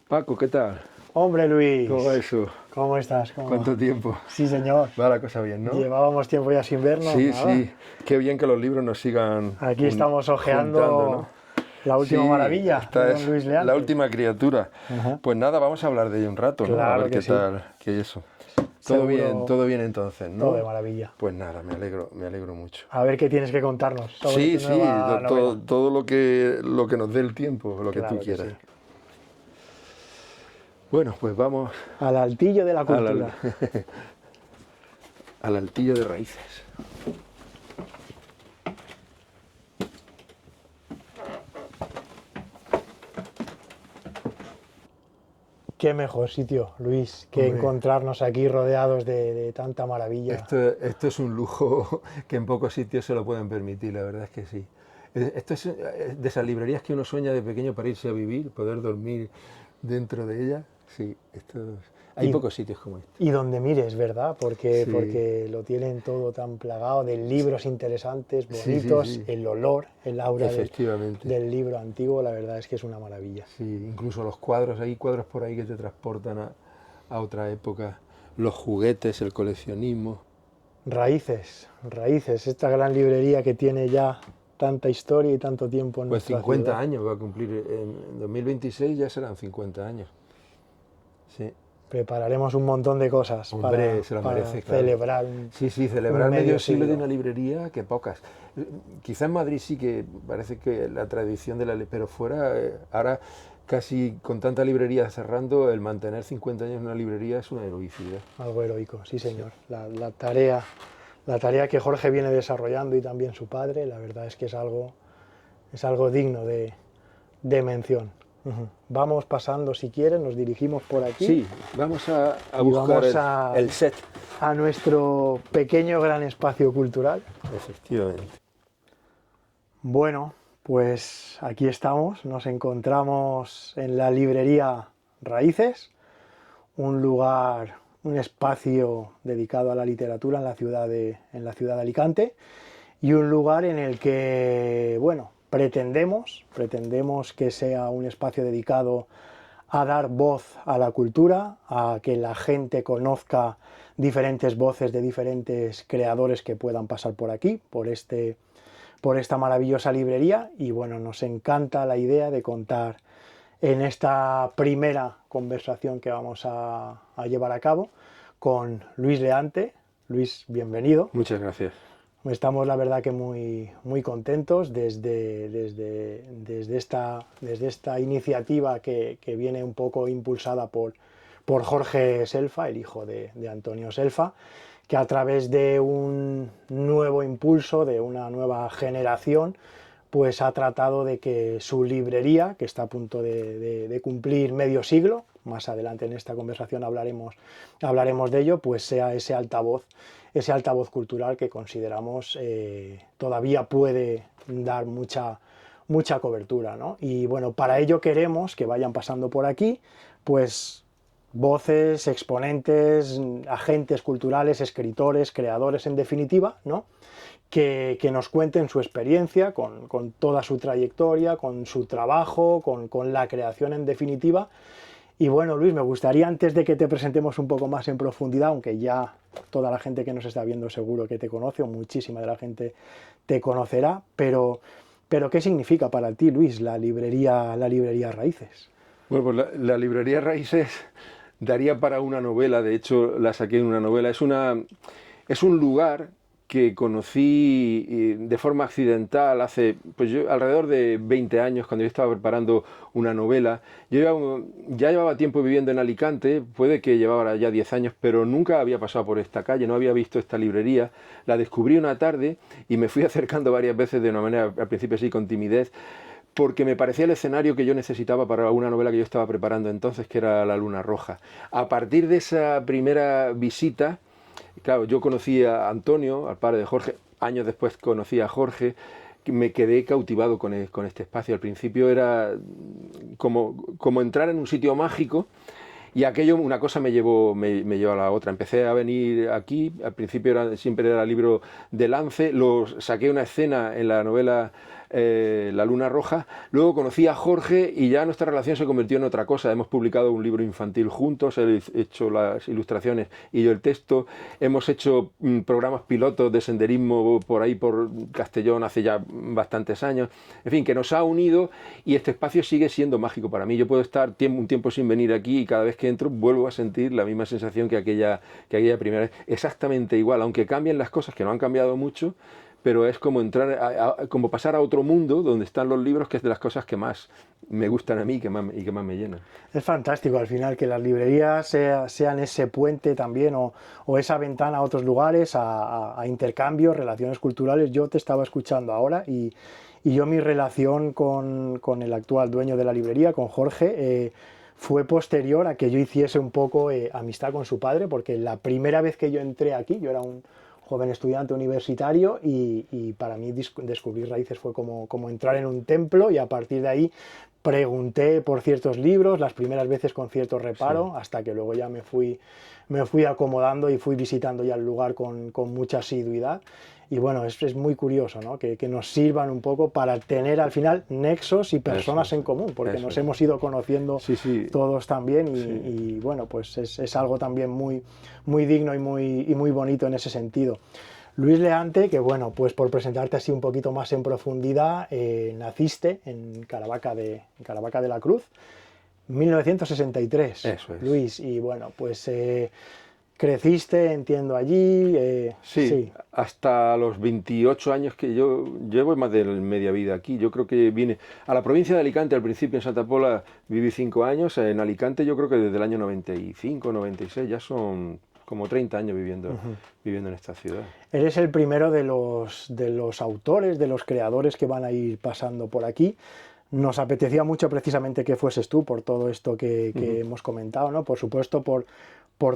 Paco, ¿qué tal? Hombre Luis, ¿Cómo va eso? ¿cómo estás? ¿Cuánto tiempo? Sí, señor. Va la cosa bien, ¿no? Llevábamos tiempo ya sin vernos, Sí, nada. sí. Qué bien que los libros nos sigan Aquí estamos juntando, ¿no? hojeando La última Sí, maravilla de esta don es Luis la Leante. última criatura. Ajá. Pues nada, vamos a hablar de ella un rato, ¿no? A Claro ver que qué sí. tal, qué es eso. Seguro Todo bien entonces, todo ¿no? de maravilla. Pues nada, me alegro mucho. A ver qué tienes que contarnos sobre Sí, tu sí, nueva novela. todo lo que nos dé el tiempo, lo que tú Claro que quieras. sí. Bueno, pues vamos Al altillo de la al, al, cultura. al altillo de raíces. Qué mejor sitio, Luis, que Hombre. encontrarnos aquí rodeados de tanta maravilla. Esto es un lujo que en pocos sitios se lo pueden permitir, la verdad es que sí. Esto es de esas librerías que uno sueña de pequeño para irse a vivir, poder dormir dentro de ella. Sí, hay Y, pocos sitios como este. y donde mires, ¿verdad? Porque, Sí, porque lo tienen todo tan plagado de libros interesantes, sí, sí, bonitos, sí, el olor, el aura efectivamente. del libro antiguo, la verdad es que es una maravilla. Sí, incluso los cuadros, hay cuadros por ahí que te transportan a otra época. Los juguetes, el coleccionismo. Raíces, Raíces, esta gran librería que tiene ya tanta historia y tanto tiempo en Pues nuestra 50 ciudad. años va a cumplir, en 2026 ya serán 50 años. Sí. Prepararemos un montón de cosas Hombre, se lo para merece, claro. celebrar Sí, sí, un celebrar medio medio siglo de siglo. una librería, que pocas. Quizá en Madrid sí que parece que la tradición de pero fuera, ahora casi con tanta librería cerrando, el mantener 50 años en una librería es una heroicidad. Algo heroico, sí Sí. señor. La tarea que Jorge viene desarrollando y también su padre, la verdad es que es algo digno de mención. Ujú. Vamos pasando, si quieren, nos dirigimos por aquí Sí, vamos a y buscar vamos el set. a nuestro pequeño gran espacio cultural. Efectivamente. Bueno, pues aquí estamos, nos encontramos en la librería Raíces, un lugar, un espacio dedicado a la literatura en la ciudad de Alicante y un lugar en el que, bueno, pretendemos que sea un espacio dedicado a dar voz a la cultura, a que la gente conozca diferentes voces de diferentes creadores que puedan pasar por aquí, por esta maravillosa librería. Y bueno, nos encanta la idea de contar en esta primera conversación que vamos a llevar a cabo con Luis Leante. Luis, bienvenido. Muchas gracias. Estamos la verdad que muy contentos desde esta iniciativa que viene un poco impulsada por Jorge Selfa, el hijo de Antonio Selfa, que a través de un nuevo impulso, de una nueva generación, pues ha tratado de que su librería, que está a punto de cumplir medio siglo, más adelante en esta conversación hablaremos de ello, pues sea ese altavoz cultural que consideramos todavía puede dar mucha cobertura, ¿no? Y bueno, para ello queremos que vayan pasando por aquí, pues voces, exponentes, agentes culturales, escritores, creadores en definitiva, ¿no? Que nos cuenten su experiencia con toda su trayectoria, con su trabajo, con la creación en definitiva. Y bueno, Luis, me gustaría antes de que te presentemos un poco más en profundidad, aunque ya toda la gente que nos está viendo seguro que te conoce, o muchísima de la gente te conocerá, pero ¿qué significa para ti, Luis, la librería Raíces? Bueno, pues la librería Raíces daría para una novela, de hecho la saqué en una novela. Es un lugar que conocí de forma accidental hace, pues yo, alrededor de 20 años, cuando yo estaba preparando una novela. Ya llevaba tiempo viviendo en Alicante, puede que llevara ya 10 años, pero nunca había pasado por esta calle, no había visto esta librería. La descubrí una tarde y me fui acercando varias veces de una manera, al principio así, con timidez, porque me parecía el escenario que yo necesitaba para una novela que yo estaba preparando entonces, que era La Luna Roja. A partir de esa primera visita, claro, yo conocí a Antonio, al padre de Jorge, años después conocí a Jorge, me quedé cautivado con este espacio. Al principio era como entrar en un sitio mágico, y aquello, una cosa me llevó a la otra. Empecé a venir aquí, al principio siempre era libro de lance, saqué una escena en la novela La Luna Roja. Luego conocí a Jorge y ya nuestra relación se convirtió en otra cosa. Hemos publicado un libro infantil juntos, él ha hecho las ilustraciones y yo el texto. Hemos hecho programas pilotos de senderismo por ahí, por Castellón, hace ya bastantes años. En fin, que nos ha unido y este espacio sigue siendo mágico para mí. Yo puedo estar un tiempo sin venir aquí y cada vez que entro vuelvo a sentir la misma sensación que aquella primera vez. Exactamente igual, aunque cambien las cosas, que no han cambiado mucho, pero es como entrar, como pasar a otro mundo donde están los libros, que es de las cosas que más me gustan a mí y que más me llenan. Es fantástico al final que las librerías sean ese puente también o esa ventana a otros lugares, a intercambios, relaciones culturales. Yo te estaba escuchando ahora y yo mi relación con el actual dueño de la librería, con Jorge, fue posterior a que yo hiciese un poco amistad con su padre, porque la primera vez que yo entré aquí, yo era un joven estudiante universitario y para mí descubrir Raíces fue como entrar en un templo y a partir de ahí pregunté por ciertos libros, las primeras veces con cierto reparo, sí, hasta que luego ya me fui acomodando y fui visitando ya el lugar con mucha asiduidad. Y bueno, es muy curioso, ¿no? Que nos sirvan un poco para tener al final nexos y personas en común, porque nos hemos ido conociendo todos también y bueno, pues es algo también muy digno y muy bonito en ese sentido. Luis Leante, que bueno, pues por presentarte así un poquito más en profundidad, naciste en Caravaca de la Cruz, 1963. Eso es. Luis, y bueno, pues creciste, entiendo, allí. Sí, hasta los 28 años que yo llevo más de media vida aquí. Yo creo que vine a la provincia de Alicante al principio, en Santa Pola viví 5 años. En Alicante yo creo que desde el año 95, 96 ya son como 30 años viviendo en esta ciudad. Eres el primero de los autores, de los creadores que van a ir pasando por aquí. Nos apetecía mucho precisamente que fueses tú por todo esto que hemos comentado, ¿no? Por supuesto, por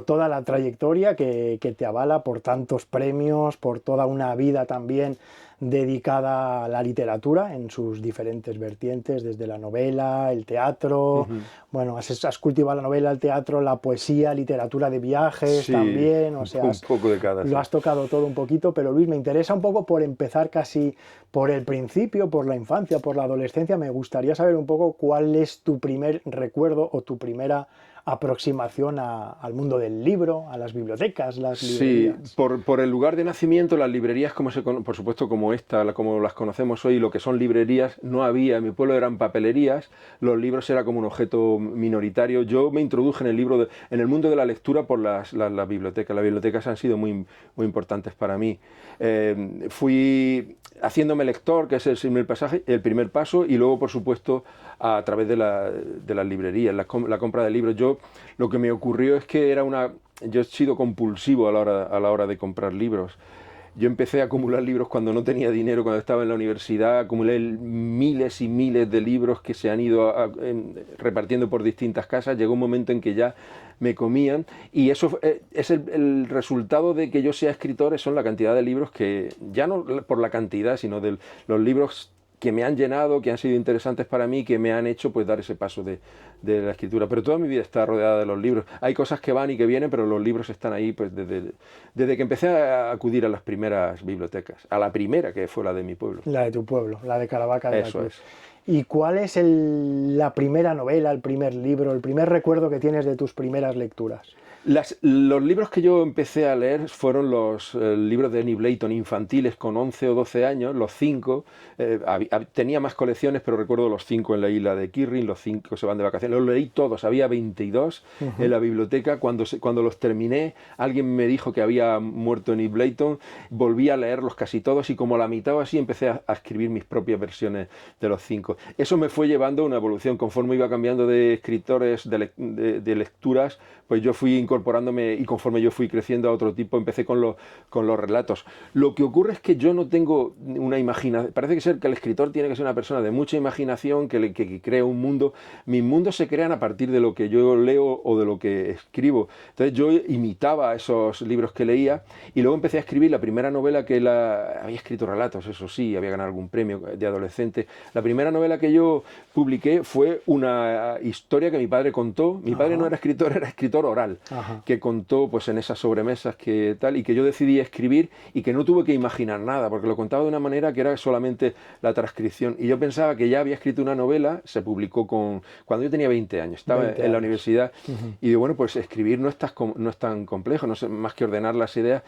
toda la trayectoria que te avala, por tantos premios, por toda una vida también dedicada a la literatura en sus diferentes vertientes, desde la novela, el teatro, bueno, has cultivado la novela, el teatro, la poesía, literatura de viajes también, o sea, un poco de cada. Lo has tocado todo un poquito, pero Luis, me interesa un poco por empezar casi por el principio, por la infancia, por la adolescencia. Me gustaría saber un poco cuál es tu primer recuerdo o tu primera aproximación al mundo del libro, a las bibliotecas, las librerías. Sí, por el lugar de nacimiento, las librerías, por supuesto como esta, como las conocemos hoy, lo que son librerías, no había. En mi pueblo eran papelerías, los libros era como un objeto minoritario. Yo me introduje en el mundo de la lectura por las bibliotecas. Las bibliotecas han sido muy importantes para mí. Fui haciéndome lector, que es el primer paso, y luego, por supuesto, a través de las librerías, la compra de libros. Lo que me ocurrió es que yo he sido compulsivo a la hora de comprar libros. Yo empecé a acumular libros cuando no tenía dinero, cuando estaba en la universidad, acumulé miles y miles de libros que se han ido repartiendo por distintas casas. Llegó un momento en que ya me comían y eso es el resultado de que yo sea escritor, son la cantidad de libros que, ya no por la cantidad, sino de los libros que me han llenado, que han sido interesantes para mí, que me han hecho pues dar ese paso de la escritura. Pero toda mi vida está rodeada de los libros. Hay cosas que van y que vienen, pero los libros están ahí pues desde que empecé a acudir a las primeras bibliotecas. A la primera, que fue la de mi pueblo. La de tu pueblo, la de Caravaca de la Cruz. Eso es. ¿Y cuál es la primera novela, el primer libro, el primer recuerdo que tienes de tus primeras lecturas? Los libros que yo empecé a leer fueron los libros de Enid Blyton infantiles con 11 o 12 años, los 5. Tenía más colecciones, pero recuerdo los 5 en la isla de Kirrin, los 5 se van de vacaciones. Los leí todos, había 22 en la biblioteca. Cuando los terminé, alguien me dijo que había muerto Enid Blyton, volví a leerlos casi todos y como a la mitad o así empecé a escribir mis propias versiones de los 5. Eso me fue llevando a una evolución. Conforme iba cambiando de escritores, de lecturas, pues yo fui incorporándome y conforme yo fui creciendo a otro tipo, empecé con los relatos. Lo que ocurre es que yo no tengo una imaginación. Parece que el escritor tiene que ser una persona de mucha imaginación, que crea un mundo. Mis mundos se crean a partir de lo que yo leo o de lo que escribo. Entonces yo imitaba esos libros que leía y luego empecé a escribir la primera novela había escrito relatos, eso sí, había ganado algún premio de adolescente. La primera novela novela que yo publiqué fue una historia que mi padre contó. Mi padre no era escritor oral, que contó pues en esas sobremesas que tal, y que yo decidí escribir y que no tuve que imaginar nada, porque lo contaba de una manera que era solamente la transcripción. Y yo pensaba que ya había escrito una novela, se publicó cuando yo tenía 20 años, estaba en la universidad, y digo, bueno, pues escribir no es tan complejo, no sé, más que ordenar las ideas.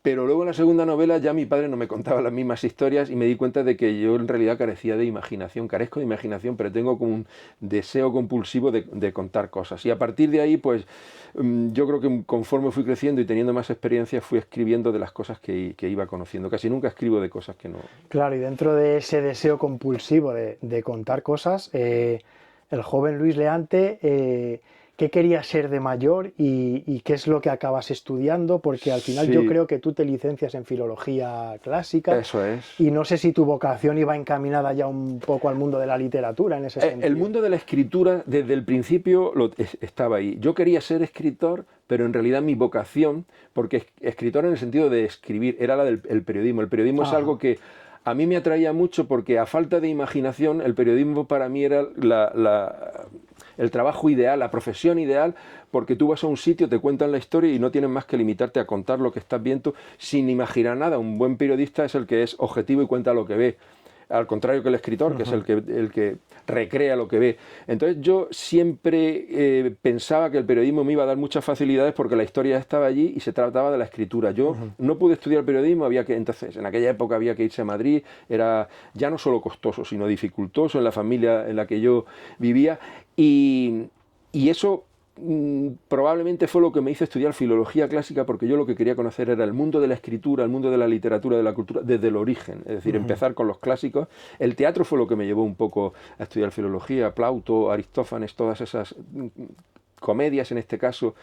Pero luego en la segunda novela ya mi padre no me contaba las mismas historias y me di cuenta de que yo en realidad carecía de imaginación, carezco de imaginación, pero tengo como un deseo compulsivo de contar cosas. Y a partir de ahí, pues yo creo que conforme fui creciendo y teniendo más experiencia, fui escribiendo de las cosas que iba conociendo. Casi nunca escribo de cosas que no... Claro, y dentro de ese deseo compulsivo de contar cosas, el joven Luis Leante... ¿qué querías ser de mayor y qué es lo que acabas estudiando? Porque al final yo creo que tú te licencias en filología clásica. Eso es. Y no sé si tu vocación iba encaminada ya un poco al mundo de la literatura en ese sentido. El mundo de la escritura desde el principio estaba ahí. Yo quería ser escritor, pero en realidad mi vocación, porque escritor en el sentido de escribir, era la del periodismo. El periodismo es algo que a mí me atraía mucho porque a falta de imaginación el periodismo para mí era el trabajo ideal, la profesión ideal, porque tú vas a un sitio, te cuentan la historia y no tienes más que limitarte a contar lo que estás viendo sin imaginar nada. Un buen periodista es el que es objetivo y cuenta lo que ve, al contrario que el escritor, que es el que recrea lo que ve. Entonces yo siempre pensaba que el periodismo me iba a dar muchas facilidades porque la historia estaba allí y se trataba de la escritura. Yo no pude estudiar periodismo, entonces en aquella época había que irse a Madrid, era ya no solo costoso, sino dificultoso en la familia en la que yo vivía, y eso probablemente fue lo que me hizo estudiar filología clásica, porque yo lo que quería conocer era el mundo de la escritura, el mundo de la literatura, de la cultura, desde el origen, es decir, empezar con los clásicos. El teatro fue lo que me llevó un poco a estudiar filología, Plauto, Aristófanes, todas esas comedias en este caso,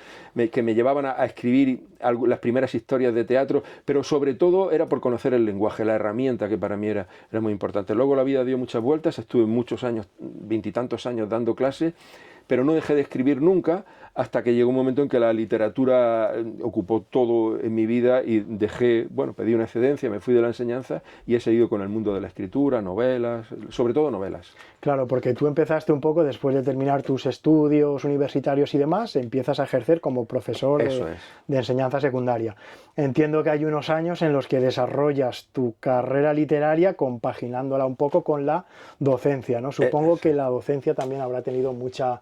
que me llevaban a escribir las primeras historias de teatro, pero sobre todo era por conocer el lenguaje, la herramienta que para mí era muy importante. Luego la vida dio muchas vueltas, estuve muchos años, 20 y tantos años dando clases, pero no dejé de escribir nunca, hasta que llegó un momento en que la literatura ocupó todo en mi vida y pedí una excedencia, me fui de la enseñanza y he seguido con el mundo de la escritura, novelas, sobre todo novelas. Claro, porque tú empezaste un poco, después de terminar tus estudios universitarios y demás, empiezas a ejercer como profesor de enseñanza secundaria. Entiendo que hay unos años en los que desarrollas tu carrera literaria compaginándola un poco con la docencia, ¿no? Supongo que la docencia también habrá tenido mucha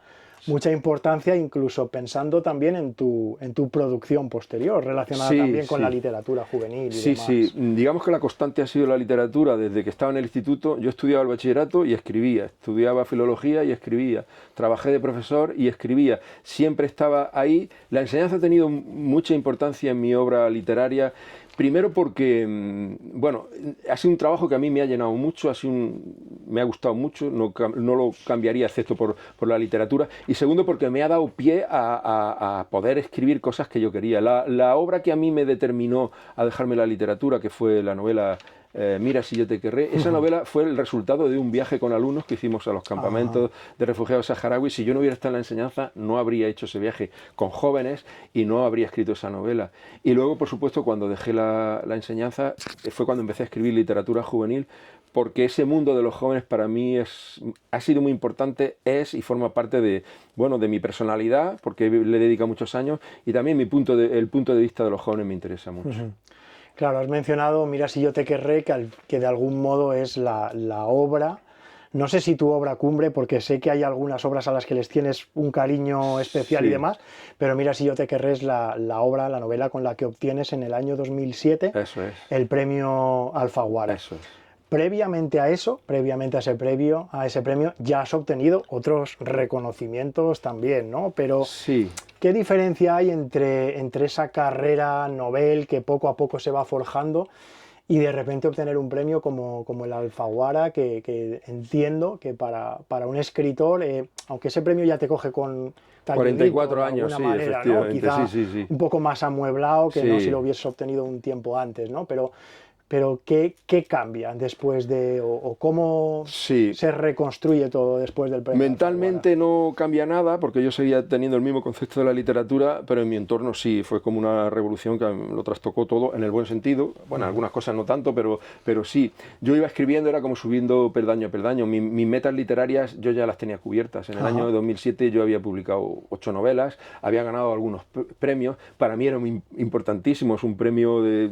importancia, incluso pensando también en tu producción posterior, relacionada también con la literatura juvenil y demás. Sí, digamos que la constante ha sido la literatura. Desde que estaba en el instituto, yo estudiaba el bachillerato y escribía, estudiaba filología y escribía, trabajé de profesor y escribía, siempre estaba ahí. La enseñanza ha tenido mucha importancia en mi obra literaria. Primero porque, ha sido un trabajo que a mí me ha llenado mucho, me ha gustado mucho, no lo cambiaría excepto por la literatura. Y segundo porque me ha dado pie a poder escribir cosas que yo quería. La obra que a mí me determinó a dejarme la literatura, que fue la novela Mira si yo te querré, esa novela fue el resultado de un viaje con alumnos que hicimos a los campamentos de refugiados saharauis. Si yo no hubiera estado en la enseñanza, no habría hecho ese viaje con jóvenes y no habría escrito esa novela. Y luego, por supuesto, cuando dejé la enseñanza, fue cuando empecé a escribir literatura juvenil, porque ese mundo de los jóvenes para mí ha sido muy importante, y forma parte de mi personalidad, porque le dedica muchos años, y también el punto de vista de los jóvenes me interesa mucho. Claro, has mencionado Mira si yo te querré, que de algún modo es la obra, no sé si tu obra cumbre, porque sé que hay algunas obras a las que les tienes un cariño especial y demás, pero Mira si yo te querré es la novela con la que obtienes en el año 2007 el premio Alfaguara. Eso es. Previamente a ese premio, ya has obtenido otros reconocimientos también, ¿no? Pero sí. ¿Qué diferencia hay entre esa carrera novel que poco a poco se va forjando y de repente obtener un premio como el Alfaguara, que entiendo que para un escritor, aunque ese premio ya te coge con 44 años, de alguna manera, ¿no? Quizá un poco más amueblado que no si lo hubieses obtenido un tiempo antes, ¿no? Pero pero ¿qué cambia después de, o cómo Sí. se reconstruye todo después del premio Mentalmente Alfaguara? no cambia nada, porque yo seguía teniendo el mismo concepto de la literatura, pero en mi entorno sí, fue como una revolución que lo trastocó todo en el buen sentido. Bueno, algunas cosas no tanto, pero sí. Yo iba escribiendo, era como subiendo peldaño a peldaño. Mis metas literarias yo ya las tenía cubiertas. En el año 2007 yo había publicado 8 novelas, había ganado algunos premios. Para mí era muy importantísimo, es un premio de,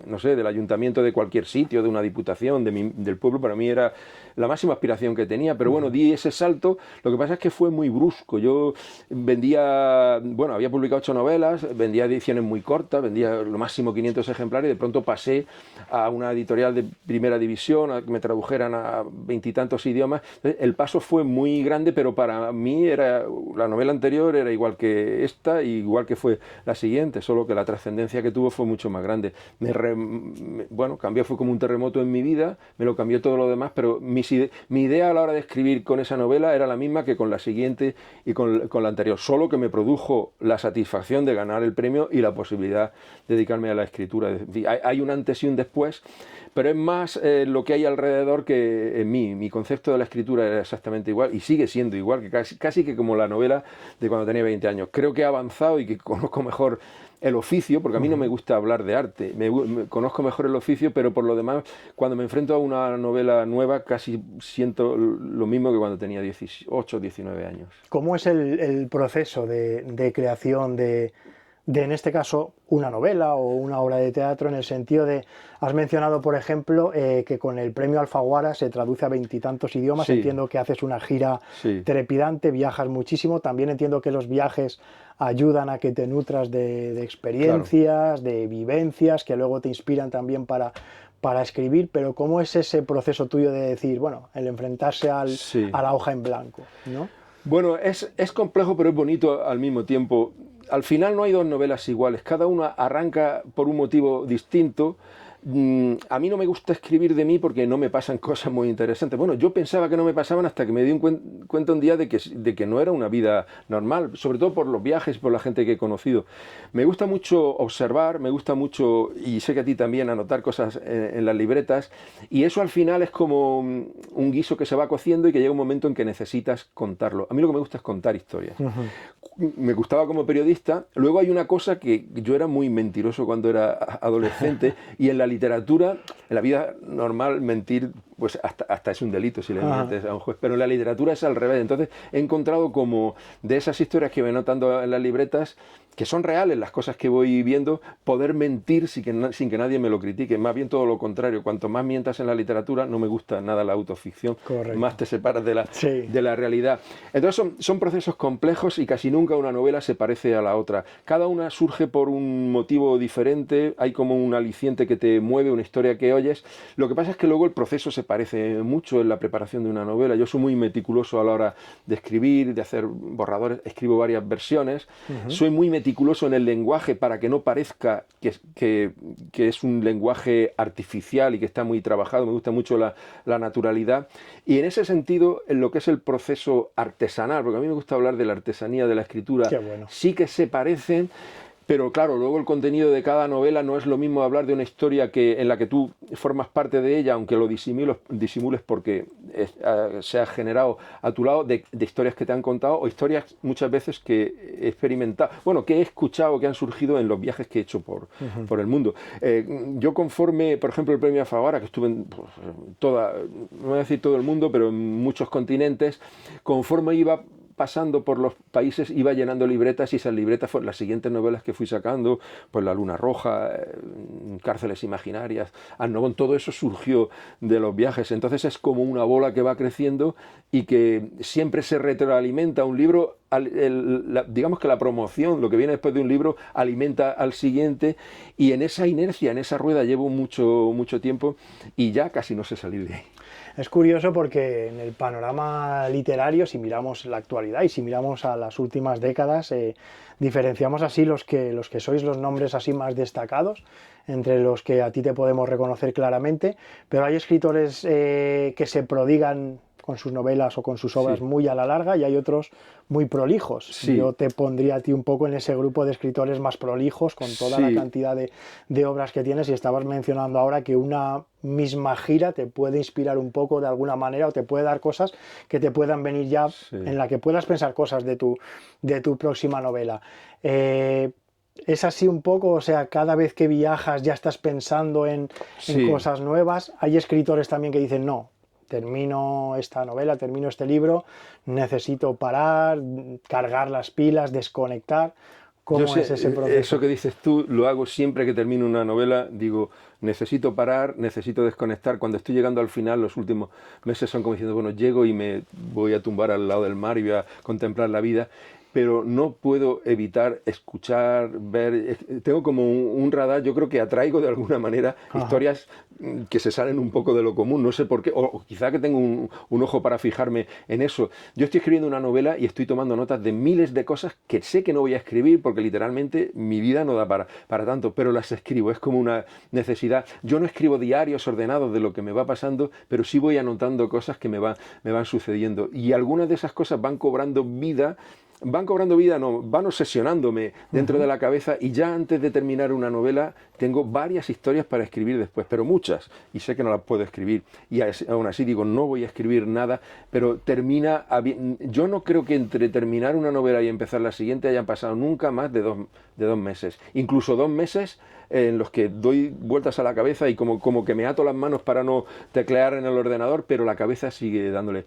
no sé, del ayuntamiento de cualquier sitio, de una diputación, del pueblo. Para mí era la máxima aspiración que tenía, pero bueno, di ese salto. Lo que pasa es que fue muy brusco. Yo vendía, bueno, había publicado 8 novelas, vendía ediciones muy cortas, vendía lo máximo 500 ejemplares, y de pronto pasé a una editorial de primera división, a que me tradujeran a 20 y tantos idiomas. El paso fue muy grande, pero para mí era, la novela anterior era igual que esta, igual que fue la siguiente, solo que la trascendencia que tuvo fue mucho más grande. Bueno, cambió, fue como un terremoto en mi vida, me lo cambió todo lo demás, pero mi idea a la hora de escribir con esa novela era la misma que con la siguiente y con la anterior, solo que me produjo la satisfacción de ganar el premio y la posibilidad de dedicarme a la escritura. Hay un antes y un después, pero es más lo que hay alrededor que en mí. Mi concepto de la escritura era exactamente igual y sigue siendo igual, que casi que como la novela de cuando tenía 20 años. Creo que he avanzado y que conozco mejor el oficio, porque a mí no me gusta hablar de arte, conozco mejor el oficio, pero por lo demás, cuando me enfrento a una novela nueva, casi siento lo mismo que cuando tenía 18 o 19 años. ¿Cómo es el proceso de creación en este caso, una novela o una obra de teatro, en el sentido de, has mencionado, por ejemplo, que con el premio Alfaguara se traduce a 20 y tantos idiomas? Sí. Entiendo que haces una gira Sí. trepidante, viajas muchísimo, también entiendo que los viajes ayudan a que te nutras de experiencias, claro, de vivencias, que luego te inspiran también para escribir, pero ¿cómo es ese proceso tuyo de decir, bueno, el enfrentarse a la hoja en blanco, ¿no? Bueno, es complejo, pero es bonito al mismo tiempo. Al final no hay dos novelas iguales, cada una arranca por un motivo distinto. A mí no me gusta escribir de mí porque no me pasan cosas muy interesantes. Bueno, yo pensaba que no me pasaban hasta que me di cuenta un día de que no era una vida normal, sobre todo por los viajes y por la gente que he conocido. Me gusta mucho observar, me gusta mucho, y sé que a ti también, anotar cosas en las libretas, y eso al final es como un guiso que se va cociendo y que llega un momento en que necesitas contarlo. A mí lo que me gusta es contar historias. Me gustaba como periodista. Luego hay una cosa, que yo era muy mentiroso cuando era adolescente, y en la literatura, en la vida normal, mentir pues hasta es un delito si le mientes a un juez, pero en la literatura es al revés. Entonces he encontrado como de esas historias que voy notando en las libretas, que son reales las cosas que voy viendo, poder mentir sin que nadie me lo critique. Más bien todo lo contrario, cuanto más mientas en la literatura, no me gusta nada la autoficción. Correcto. Más te separas de la realidad. Entonces son procesos complejos y casi nunca una novela se parece a la otra. Cada una surge por un motivo diferente, hay como un aliciente que te mueve, una historia que oyes. Lo que pasa es que luego el proceso se parece mucho en la preparación de una novela. Yo soy muy meticuloso a la hora de escribir, de hacer borradores, escribo varias versiones. Soy muy meticuloso en el lenguaje para que no parezca que es un lenguaje artificial y que está muy trabajado. Me gusta mucho la naturalidad. Y en ese sentido, en lo que es el proceso artesanal, porque a mí me gusta hablar de la artesanía de la escritura, bueno, sí que se parecen. Pero claro, luego el contenido de cada novela no es lo mismo hablar de una historia en la que tú formas parte de ella, aunque lo disimules porque se ha generado a tu lado, de historias que te han contado, o historias muchas veces que he experimentado, bueno, que he escuchado, que han surgido en los viajes que he hecho por el mundo. Yo conforme, por ejemplo, el premio Alfaguara, que estuve en no voy a decir todo el mundo, pero en muchos continentes, conforme iba pasando por los países, iba llenando libretas, y esas libretas fueron las siguientes novelas que fui sacando, pues La Luna Roja, Cárceles Imaginarias, Annobón, todo eso surgió de los viajes. Entonces es como una bola que va creciendo y que siempre se retroalimenta. Un libro, digamos que la promoción, lo que viene después de un libro, alimenta al siguiente, y en esa inercia, en esa rueda llevo mucho tiempo y ya casi no sé salir de ahí. Es curioso porque en el panorama literario, si miramos la actualidad y si miramos a las últimas décadas, diferenciamos así los que sois los nombres así más destacados, entre los que a ti te podemos reconocer claramente, pero hay escritores que se prodigan con sus novelas o con sus obras Sí. muy a la larga y hay otros muy prolijos. Sí. Yo te pondría a ti un poco en ese grupo de escritores más prolijos con toda la Sí. cantidad de obras que tienes, y estabas mencionando ahora que una misma gira te puede inspirar un poco de alguna manera o te puede dar cosas que te puedan venir ya, Sí. en la que puedas pensar cosas de tu próxima novela. Es así un poco, o sea, cada vez que viajas ya estás pensando en Sí. cosas nuevas. Hay escritores también que dicen, no, termino esta novela, termino este libro, necesito parar, cargar las pilas, desconectar. Yo ¿Cómo es ese sé, proceso? eso que dices tú lo hago siempre que termino una novela, digo, necesito parar, necesito desconectar. Cuando estoy llegando al final, los últimos meses son como diciendo, bueno, llego y me voy a tumbar al lado del mar y voy a contemplar la vida, pero no puedo evitar escuchar, ver, tengo como un radar, yo creo que atraigo de alguna manera Ajá. historias que se salen un poco de lo común, no sé por qué, o quizá que tengo un ojo para fijarme en eso. Yo estoy escribiendo una novela y estoy tomando notas de miles de cosas que sé que no voy a escribir porque literalmente mi vida no da para tanto, pero las escribo, es como una necesidad. Yo no escribo diarios ordenados de lo que me va pasando, pero sí voy anotando cosas que me van sucediendo, y algunas de esas cosas van cobrando vida, no, van obsesionándome dentro de la cabeza, y ya antes de terminar una novela tengo varias historias para escribir después, pero muchas, y sé que no las puedo escribir, y aún así digo, no voy a escribir nada, pero termina, yo no creo que entre terminar una novela y empezar la siguiente hayan pasado nunca más de dos meses, incluso 2 meses en los que doy vueltas a la cabeza y como que me ato las manos para no teclear en el ordenador, pero la cabeza sigue dándole.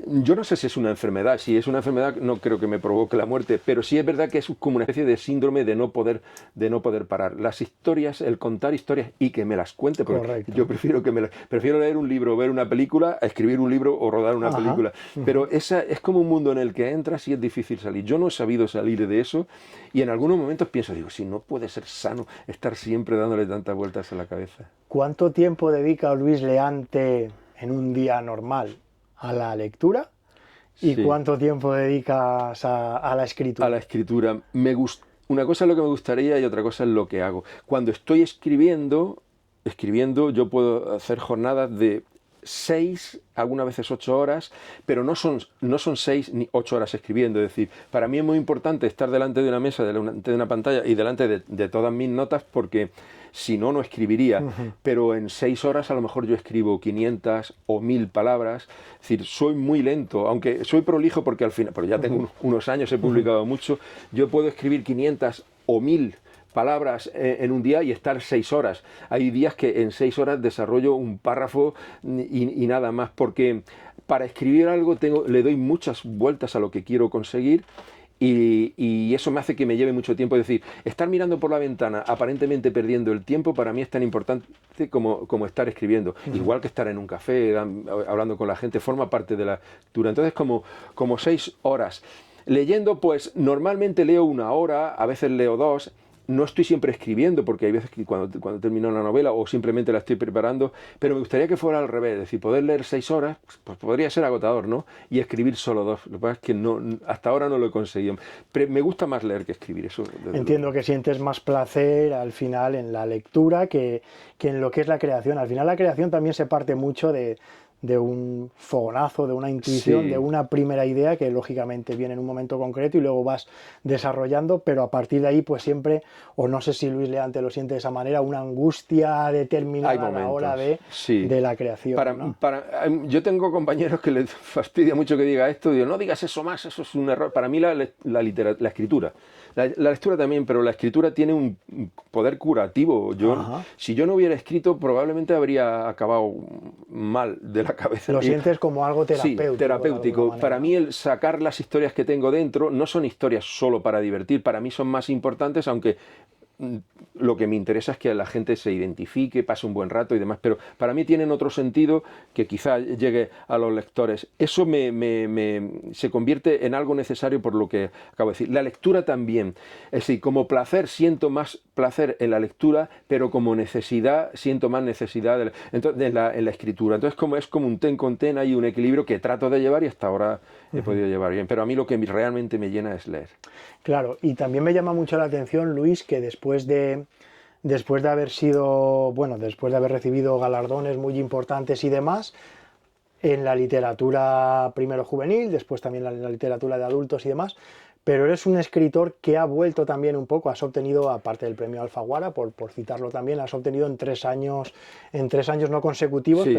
Yo no sé si es una enfermedad, si es una enfermedad no creo que me provoque la muerte, pero sí es verdad que es como una especie de síndrome de no poder parar. Las historias, el contar historias y que me las cuente, porque Correcto. yo prefiero leer un libro, ver una película, a escribir un libro o rodar una Ajá. película. Pero esa es como un mundo en el que entras y es difícil salir. Yo no he sabido salir de eso, y en algunos momentos pienso, digo, si no puede ser sano estar siempre dándole tantas vueltas a la cabeza. ¿Cuánto tiempo dedica Luis Leante en un día normal a la lectura? ¿Y Sí. cuánto tiempo dedicas a la escritura? A la escritura. Una cosa es lo que me gustaría y otra cosa es lo que hago. Cuando estoy escribiendo, yo puedo hacer jornadas de 6, algunas veces 8 horas, pero no son 6 ni 8 horas escribiendo. Es decir, para mí es muy importante estar delante de una mesa, delante de una pantalla y delante de todas mis notas, porque si no, no escribiría. Pero en 6 horas a lo mejor yo escribo 500 o 1000 palabras. Es decir, soy muy lento, aunque soy prolijo porque al final, pero ya tengo unos años, he publicado mucho, yo puedo escribir 500 o 1000 palabras en un día y estar 6 horas. Hay días que en 6 horas desarrollo un párrafo y nada más, porque para escribir algo le doy muchas vueltas a lo que quiero conseguir. Y eso me hace que me lleve mucho tiempo. Es decir, estar mirando por la ventana, aparentemente perdiendo el tiempo, para mí es tan importante como estar escribiendo. Igual que estar en un café, hablando con la gente, forma parte de la lectura. Entonces, como 6 horas. Leyendo, pues normalmente leo 1 hora, a veces leo 2. No estoy siempre escribiendo, porque hay veces que cuando termino una novela o simplemente la estoy preparando, pero me gustaría que fuera al revés, es decir, poder leer 6 horas, pues podría ser agotador, ¿no? Y escribir solo 2. Lo que pasa es que hasta ahora no lo he conseguido. Pero me gusta más leer que escribir, eso. Entiendo que sientes más placer al final en la lectura que en lo que es la creación. Al final la creación también se parte mucho de un fogonazo, de una intuición, Sí. de una primera idea que lógicamente viene en un momento concreto y luego vas desarrollando, pero a partir de ahí pues siempre, o no sé si Luis Leante lo siente de esa manera, una angustia determinada a la hora sí. de la creación. ¿No? Yo tengo compañeros que les fastidia mucho que diga esto, digo, no digas eso más, eso es un error. Para mí la escritura, la lectura también, pero la escritura tiene un poder curativo. Si yo no hubiera escrito, probablemente habría acabado mal de la cabeza. Lo sientes como algo terapéutico. Sí, terapéutico. Para mí el sacar las historias que tengo dentro no son historias solo para divertir, para mí son más importantes, aunque lo que me interesa es que la gente se identifique, pase un buen rato y demás, pero para mí tienen otro sentido que quizá llegue a los lectores. Eso se convierte en algo necesario por lo que acabo de decir. La lectura también, es decir, como placer siento más placer en la lectura, pero como necesidad siento más necesidad en la escritura. Entonces es como un ten con ten, hay un equilibrio que trato de llevar y hasta ahora he podido llevar bien, pero a mí lo que realmente me llena es leer. Claro, y también me llama mucho la atención, Luis, que después de haber sido, bueno, después de haber recibido galardones muy importantes y demás, en la literatura primero juvenil, después también en la literatura de adultos y demás, pero eres un escritor que ha vuelto también un poco, has obtenido, aparte del premio Alfaguara, por citarlo también, has obtenido en 3 años no consecutivos, Sí,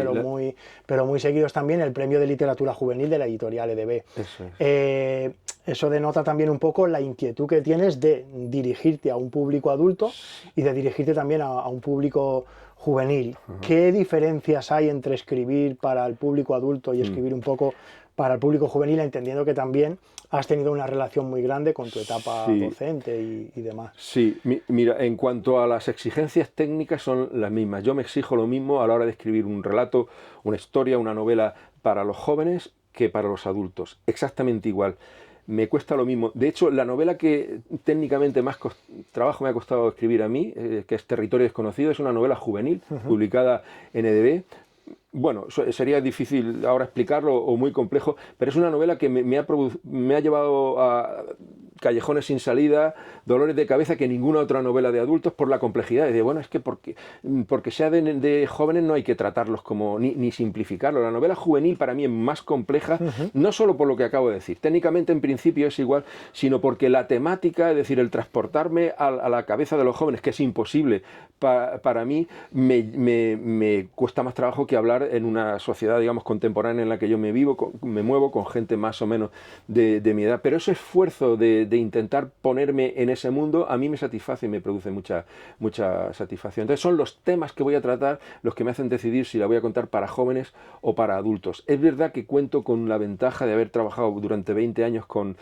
pero muy seguidos también, el premio de literatura juvenil de la editorial EDB. eso es. Eso denota también un poco la inquietud que tienes de dirigirte a un público adulto y de dirigirte también a un público juvenil. ¿Qué diferencias hay entre escribir para el público adulto y escribir un poco para el público juvenil, entendiendo que también has tenido una relación muy grande con tu etapa docente y demás? Sí, mira, en cuanto a las exigencias técnicas son las mismas. Yo me exijo lo mismo a la hora de escribir un relato, una historia, una novela para los jóvenes que para los adultos. Exactamente igual. Me cuesta lo mismo. De hecho, la novela que técnicamente más trabajo me ha costado escribir a mí, que es Territorio Desconocido, es una novela juvenil, publicada en EDB. Bueno, sería difícil ahora explicarlo o muy complejo, pero es una novela que me ha llevado a callejones sin salida, dolores de cabeza que ninguna otra novela de adultos por la complejidad. De, bueno, es que porque sea de jóvenes no hay que tratarlos como ni simplificarlo. La novela juvenil para mí es más compleja, no solo por lo que acabo de decir, técnicamente en principio es igual, sino porque la temática, es decir, el transportarme a la cabeza de los jóvenes, que es imposible para mí, me cuesta más trabajo que hablar en una sociedad, digamos, contemporánea en la que yo me muevo con gente más o menos de mi edad. Pero ese esfuerzo de intentar ponerme en ese mundo a mí me satisface y me produce mucha satisfacción. Entonces son los temas que voy a tratar los que me hacen decidir si la voy a contar para jóvenes o para adultos. Es verdad que cuento con la ventaja de haber trabajado durante 20 años con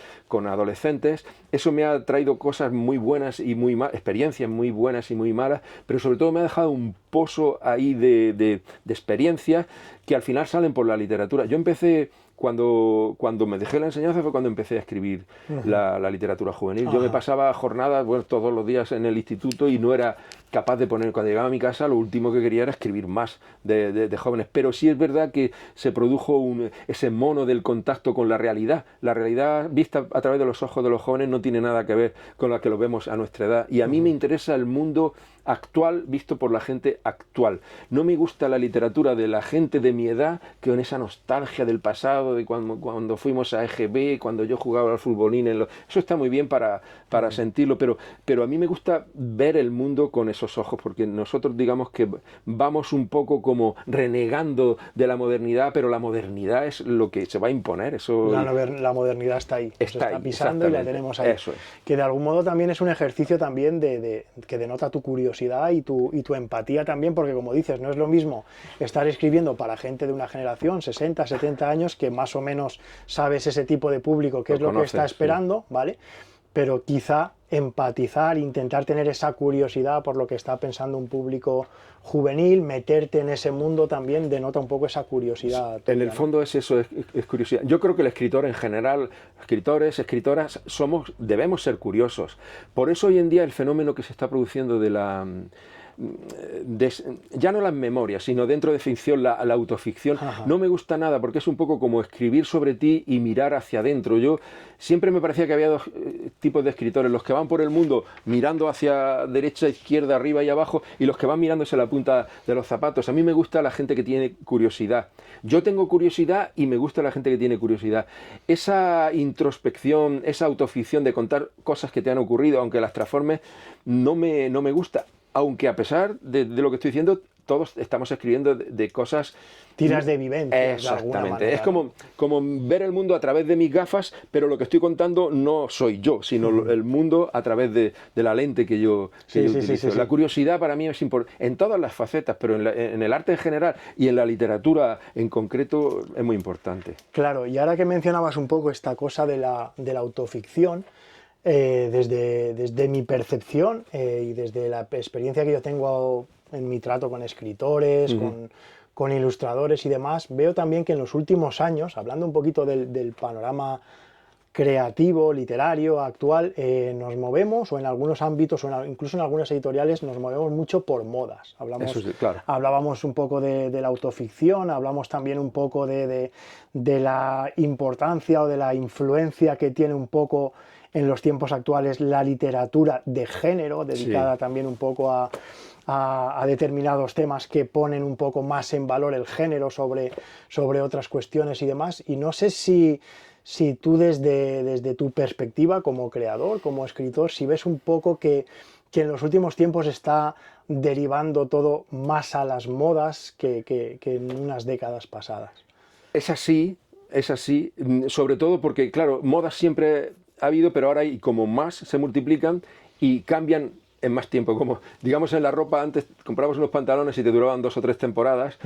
adolescentes. Eso me ha traído cosas muy buenas y muy malas, experiencias muy buenas y muy malas, pero sobre todo me ha dejado un pozo ahí de experiencias que al final salen por la literatura. Yo empecé, cuando me dejé la enseñanza, fue cuando empecé a escribir la literatura juvenil. Yo me pasaba jornadas, bueno, todos los días en el instituto y no era capaz de poner, cuando llegaba a mi casa, lo último que quería era escribir más de jóvenes. Pero sí es verdad que se produjo ese mono del contacto con la realidad. La realidad vista a través de los ojos de los jóvenes no tiene nada que ver con la que lo vemos a nuestra edad. Y a mí me interesa el mundo actual visto por la gente actual. No me gusta la literatura de la gente de mi edad, que con esa nostalgia del pasado, de cuando fuimos a EGB, cuando yo jugaba al futbolín. Eso está muy bien para sentirlo, pero a mí me gusta ver el mundo con esos ojos, porque nosotros digamos que vamos un poco como renegando de la modernidad, pero la modernidad es lo que se va a imponer. Eso la modernidad está ahí, está pisando y la tenemos ahí. Eso es. Que de algún modo también es un ejercicio también que denota tu curiosidad y tu empatía también, porque como dices, no es lo mismo estar escribiendo para gente de una generación, 60, 70 años, que más o menos sabes ese tipo de público, qué es lo que está esperando, ¿vale? Pero quizá empatizar, intentar tener esa curiosidad por lo que está pensando un público juvenil, meterte en ese mundo también denota un poco esa curiosidad. En el fondo es eso, es curiosidad. Yo creo que el escritor en general, escritores, escritoras, debemos ser curiosos. Por eso hoy en día el fenómeno que se está produciendo ya no las memorias, sino dentro de ficción, la autoficción, no me gusta nada, porque es un poco como escribir sobre ti y mirar hacia adentro. Yo siempre me parecía que había dos tipos de escritores: los que van por el mundo mirando hacia derecha, izquierda, arriba y abajo, y los que van mirándose la punta de los zapatos. A mí me gusta la gente que tiene curiosidad. Yo tengo curiosidad y me gusta la gente que tiene curiosidad. Esa introspección, esa autoficción de contar cosas que te han ocurrido, aunque las transformes, no me gusta. Aunque a pesar de lo que estoy diciendo, todos estamos escribiendo de cosas... Tiras de vivencias, de alguna manera. Es como ver el mundo a través de mis gafas, pero lo que estoy contando no soy yo, sino el mundo a través de la lente que yo utilizo. La curiosidad para mí es importante, en todas las facetas, pero en el arte en general y en la literatura en concreto es muy importante. Claro, y ahora que mencionabas un poco esta cosa de la autoficción, desde mi percepción y desde la experiencia que yo tengo en mi trato con escritores, con ilustradores y demás, veo también que en los últimos años, hablando un poquito del panorama creativo, literario, actual, nos movemos, o en algunos ámbitos, o incluso en algunas editoriales, nos movemos mucho por modas. Hablábamos un poco de la autoficción, hablamos también un poco de la importancia o de la influencia que tiene un poco en los tiempos actuales la literatura de género, dedicada también un poco a determinados temas que ponen un poco más en valor el género sobre otras cuestiones y demás. Y no sé si tú desde tu perspectiva como creador, como escritor, si ves un poco que en los últimos tiempos está derivando todo más a las modas que en unas décadas pasadas. Es así, sobre todo porque, claro, modas siempre ha habido, pero ahora hay como más, se multiplican y cambian en más tiempo. Como, digamos, en la ropa antes comprabas unos pantalones y te duraban 2 o 3 temporadas,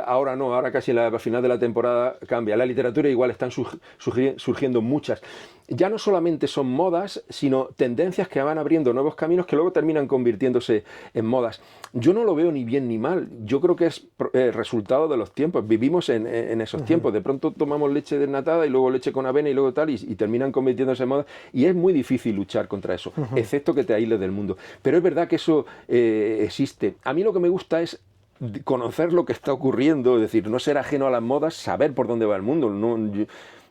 ahora no, ahora casi al final de la temporada cambia. La literatura igual están surgiendo muchas. Ya no solamente son modas, sino tendencias que van abriendo nuevos caminos que luego terminan convirtiéndose en modas. Yo no lo veo ni bien ni mal, yo creo que es resultado de los tiempos, vivimos en esos tiempos, de pronto tomamos leche desnatada y luego leche con avena y luego tal, y terminan convirtiéndose en modas, y es muy difícil luchar contra eso, excepto que te aísles del mundo. Pero es verdad que eso existe. A mí lo que me gusta es conocer lo que está ocurriendo, es decir, no ser ajeno a las modas, saber por dónde va el mundo.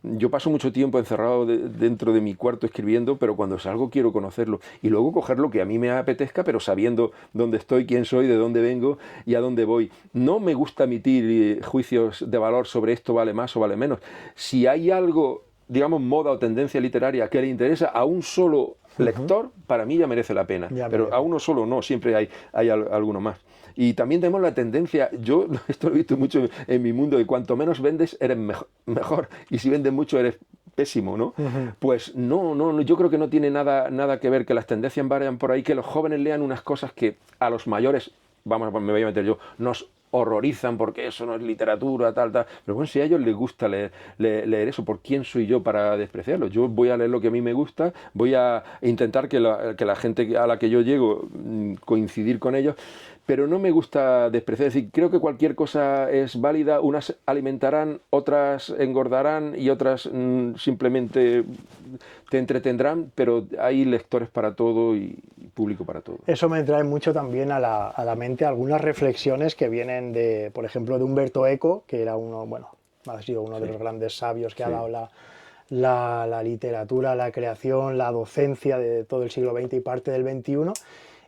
Yo paso mucho tiempo encerrado dentro de mi cuarto escribiendo, pero cuando salgo quiero conocerlo y luego coger lo que a mí me apetezca, pero sabiendo dónde estoy, quién soy, de dónde vengo y a dónde voy. No me gusta emitir juicios de valor sobre esto vale más o vale menos. Si hay algo, digamos, moda o tendencia literaria que le interesa a un solo lector, para mí ya merece la pena. Pero a uno solo no, siempre hay alguno más. Y también tenemos la tendencia, yo esto lo he visto mucho en mi mundo, de cuanto menos vendes, eres mejor. Y si vendes mucho, eres pésimo, ¿no? Pues no, yo creo que no tiene nada que ver que las tendencias vayan por ahí, que los jóvenes lean unas cosas que a los mayores, me voy a meter yo, nos horrorizan porque eso no es literatura, tal. Pero bueno, si a ellos les gusta leer eso, ¿por quién soy yo para despreciarlo? Yo voy a leer lo que a mí me gusta, voy a intentar que la gente a la que yo llego coincidir con ellos, pero no me gusta despreciar. Es decir, creo que cualquier cosa es válida, unas alimentarán, otras engordarán y otras simplemente te entretendrán, pero hay lectores para todo y público para todo. Eso me trae mucho también a la mente algunas reflexiones que vienen de, por ejemplo, de Umberto Eco, que era ha sido uno de los grandes sabios que ha dado la literatura, la creación, la docencia de todo el siglo XX y parte del XXI.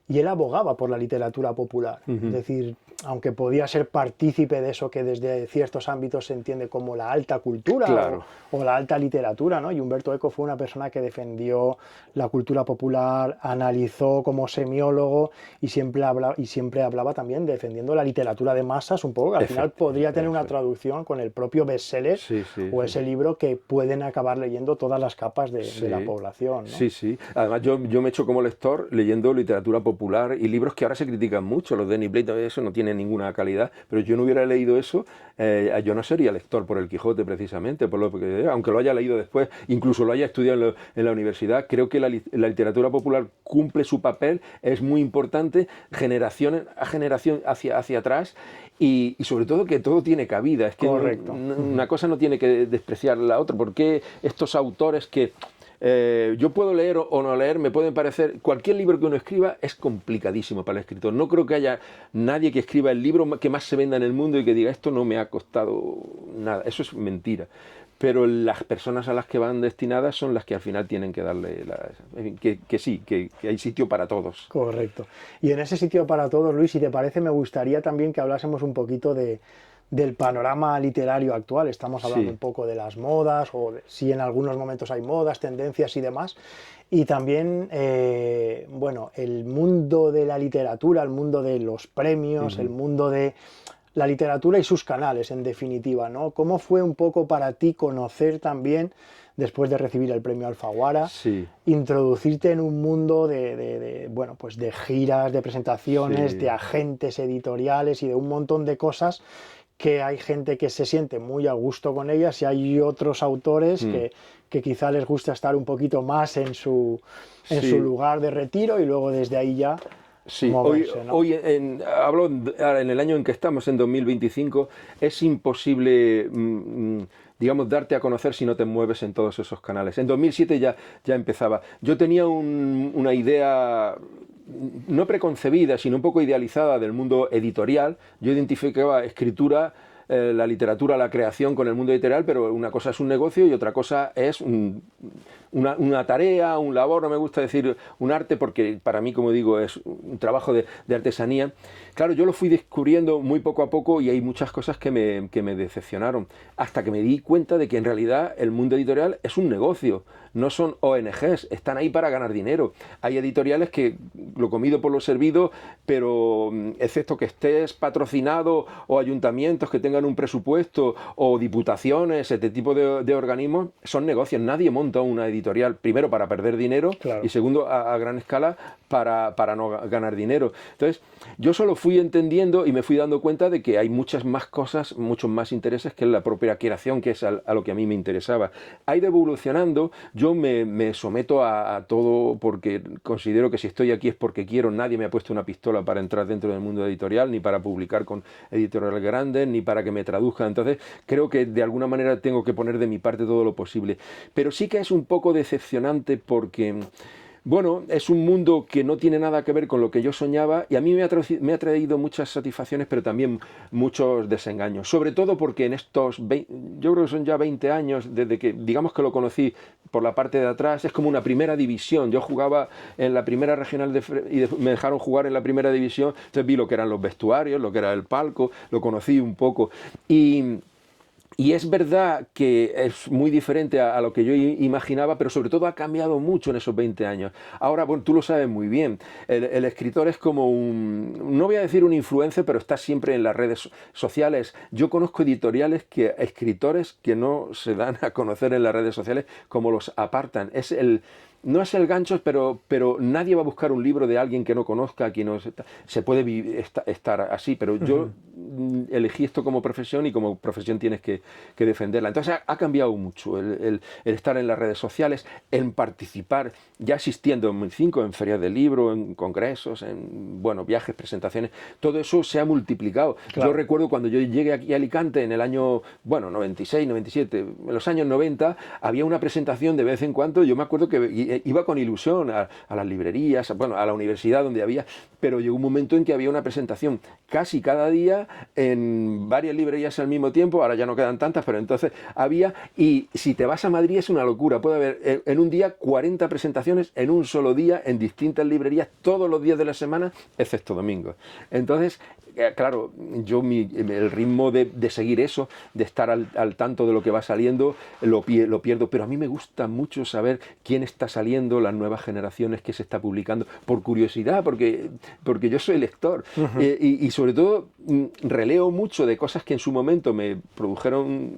Y él abogaba por la literatura popular, es decir, aunque podía ser partícipe de eso que desde ciertos ámbitos se entiende como la alta cultura o la alta literatura, ¿no? Y Umberto Eco fue una persona que defendió la cultura popular, analizó como semiólogo y siempre hablaba también defendiendo la literatura de masas, un poco que al final podría tener una traducción con el propio bestseller o ese libro que pueden acabar leyendo todas las capas de la población, ¿no? Sí. Además yo me echo como lector leyendo literatura popular y libros que ahora se critican mucho, los de Denis Blaine, eso no tiene ninguna calidad, pero yo no hubiera leído eso, yo no sería lector por el Quijote precisamente, porque aunque lo haya leído después, incluso lo haya estudiado en la universidad, creo que la literatura popular cumple su papel, es muy importante, generación a generación hacia atrás, y sobre todo que todo tiene cabida, es que una cosa no tiene que despreciar la otra, porque estos autores que yo puedo leer o no leer, me pueden parecer, cualquier libro que uno escriba es complicadísimo para el escritor. No creo que haya nadie que escriba el libro que más se venda en el mundo y que diga esto no me ha costado nada. Eso es mentira. Pero las personas a las que van destinadas son las que al final tienen que darle que hay sitio para todos. Correcto. Y en ese sitio para todos, Luis, si te parece, me gustaría también que hablásemos un poquito del panorama literario actual. Estamos hablando un poco de las modas, o si en algunos momentos hay modas, tendencias y demás. Y también, el mundo de la literatura, el mundo de los premios, el mundo de la literatura y sus canales, en definitiva, ¿no? ¿Cómo fue un poco para ti conocer también, después de recibir el premio Alfaguara, introducirte en un mundo de giras, de presentaciones, de agentes editoriales y de un montón de cosas que hay gente que se siente muy a gusto con ellas y hay otros autores que quizá les gusta estar un poquito más en su lugar de retiro y luego desde ahí ya moverse, ¿no? Hoy hablo en el año en que estamos, en 2025, es imposible digamos, darte a conocer si no te mueves en todos esos canales. En 2007 ya empezaba. Yo tenía una idea no preconcebida, sino un poco idealizada del mundo editorial. Yo identificaba escritura la literatura, la creación con el mundo editorial, pero una cosa es un negocio y otra cosa es una tarea, un labor, no me gusta decir un arte porque para mí, como digo, es un trabajo de artesanía. Claro, yo lo fui descubriendo muy poco a poco y hay muchas cosas que me decepcionaron, hasta que me di cuenta de que en realidad el mundo editorial es un negocio, no son ONGs, están ahí para ganar dinero. Hay editoriales que lo comido por lo servido, pero excepto que estés patrocinado o ayuntamientos que tengan un presupuesto o diputaciones, este tipo de organismos, son negocios. Nadie monta una editorial, primero para perder dinero, claro, y segundo a gran escala para no ganar dinero. Entonces, yo solo fui entendiendo y me fui dando cuenta de que hay muchas más cosas, muchos más intereses que la propia creación, que es a lo que a mí me interesaba. Ha ido evolucionando, yo me someto a todo porque considero que si estoy aquí es porque quiero, nadie me ha puesto una pistola para entrar dentro del mundo editorial, ni para publicar con editoriales grandes, ni para que me traduzcan. Entonces, creo que de alguna manera tengo que poner de mi parte todo lo posible. Pero sí que es un poco decepcionante porque... bueno, es un mundo que no tiene nada que ver con lo que yo soñaba y a mí me ha traído muchas satisfacciones, pero también muchos desengaños. Sobre todo porque en estos, yo creo que son ya 20 años, desde que, digamos que lo conocí por la parte de atrás, es como una primera división. Yo jugaba en la primera regional me dejaron jugar en la primera división, entonces vi lo que eran los vestuarios, lo que era el palco, lo conocí un poco. Y es verdad que es muy diferente a lo que yo imaginaba, pero sobre todo ha cambiado mucho en esos 20 años. Ahora, bueno, tú lo sabes muy bien, el escritor es como no voy a decir un influencer, pero está siempre en las redes sociales. Yo conozco escritores que no se dan a conocer en las redes sociales, como los apartan. No es el gancho, pero nadie va a buscar un libro de alguien que no conozca, que no se puede estar así, pero yo elegí esto como profesión y como profesión tienes que defenderla. Entonces ha cambiado mucho el estar en las redes sociales, en participar, ya asistiendo en ferias de libro, en congresos, en viajes, presentaciones, todo eso se ha multiplicado. Claro. Yo recuerdo cuando yo llegué aquí a Alicante en el año 96, 97, en los años 90, había una presentación de vez en cuando, yo me acuerdo que iba con ilusión a las librerías, a la universidad donde había, pero llegó un momento en que había una presentación casi cada día en varias librerías al mismo tiempo, ahora ya no quedan tantas, pero entonces había, y si te vas a Madrid es una locura, puede haber en un día 40 presentaciones en un solo día en distintas librerías todos los días de la semana, excepto domingos. Entonces, claro, yo el ritmo de seguir eso, de estar al tanto de lo que va saliendo, lo pierdo, pero a mí me gusta mucho saber quién está saliendo, las nuevas generaciones que se está publicando, por curiosidad, porque yo soy lector. Y sobre todo releo mucho de cosas que en su momento me produjeron